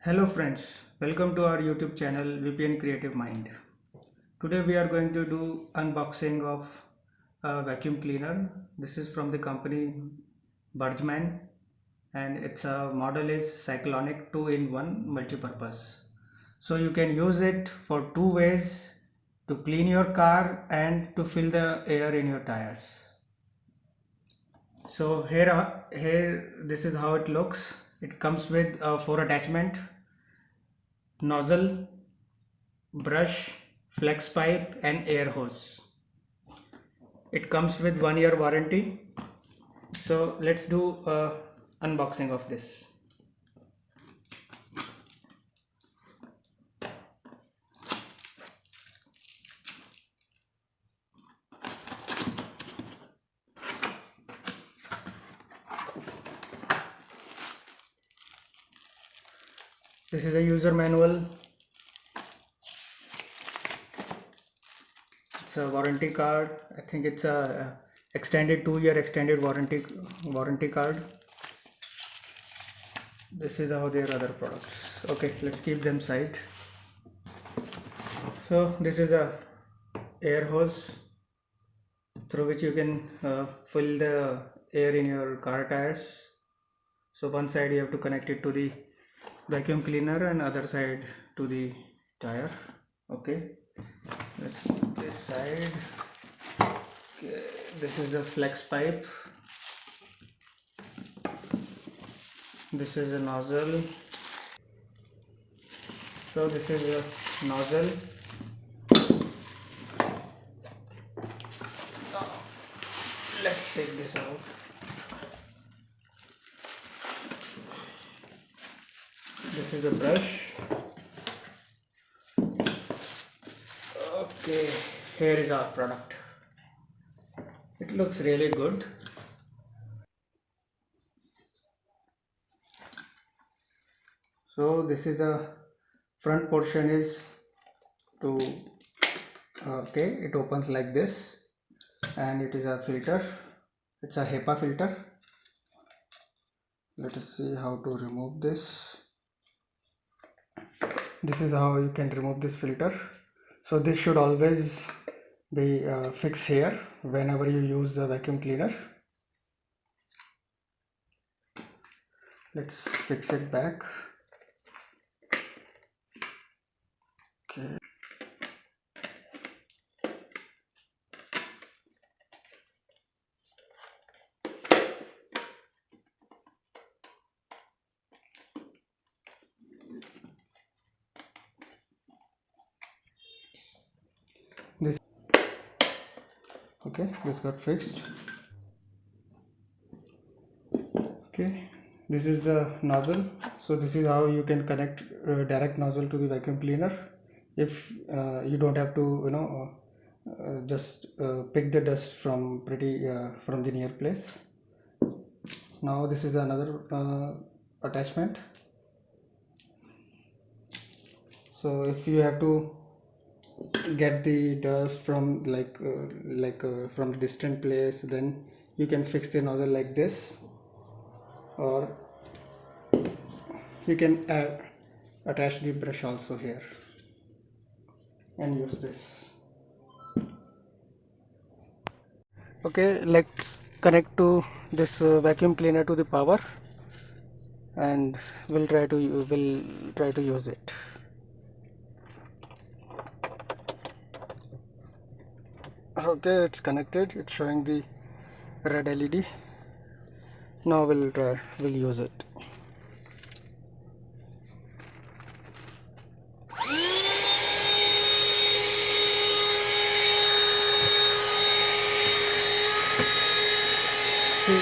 Hello friends, welcome to our YouTube channel VPN Creative Mind. Today we are going to do unboxing of a vacuum cleaner. This is from the company Bergmann and its model is Cyclonic 2-in-1 multipurpose. So you can use it for two ways: to clean your car and to fill the air in your tires. So here this is how it looks. It comes with 4 attachment: nozzle, brush, flex pipe and air hose. It comes with 1 year warranty. So let's do a unboxing of this. This is a user manual. It's a warranty card. I think it's a extended 2-year extended warranty card. This is how their other products. Okay, let's keep them aside. So this is a air hose through which you can fill the air in your car tires. So one side you have to connect it to the vacuum cleaner and other side to the tire. Okay, let's put this side. Okay, this is a flex pipe. This is a nozzle. So this is a nozzle. Now, let's take this out. This is a brush. Okay, here is our product. It looks really good. So this is a front portion is to okay, it opens like this and it is a filter. It's a HEPA filter. Let us see how to remove this. This is how you can remove this filter. So this should always be fixed here whenever you use the vacuum cleaner. Let's fix it back. Okay. This got fixed. Okay, this is the nozzle. So this is how you can connect direct nozzle to the vacuum cleaner if you don't have to just pick the dust from from the near place. Now this is another attachment. So if you have to get the dust from from a distant place, then you can fix the nozzle like this, or you can attach the brush also here and use this. Okay, let's connect to this vacuum cleaner to the power and we'll try to use it. Okay, it's connected. It's showing the red LED. Now we'll use it. See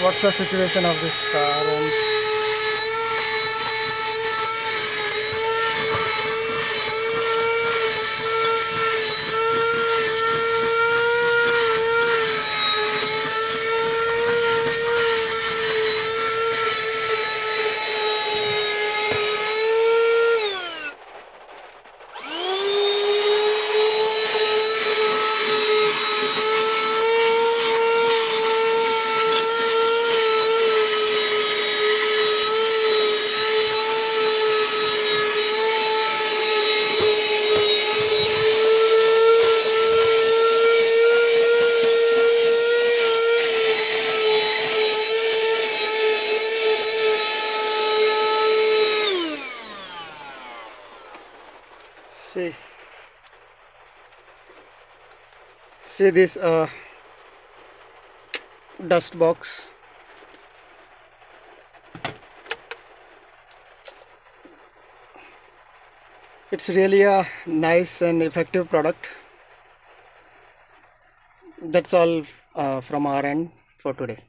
what's the situation of this car, and See this dust box. It's really a nice and effective product. That's all from our end for today.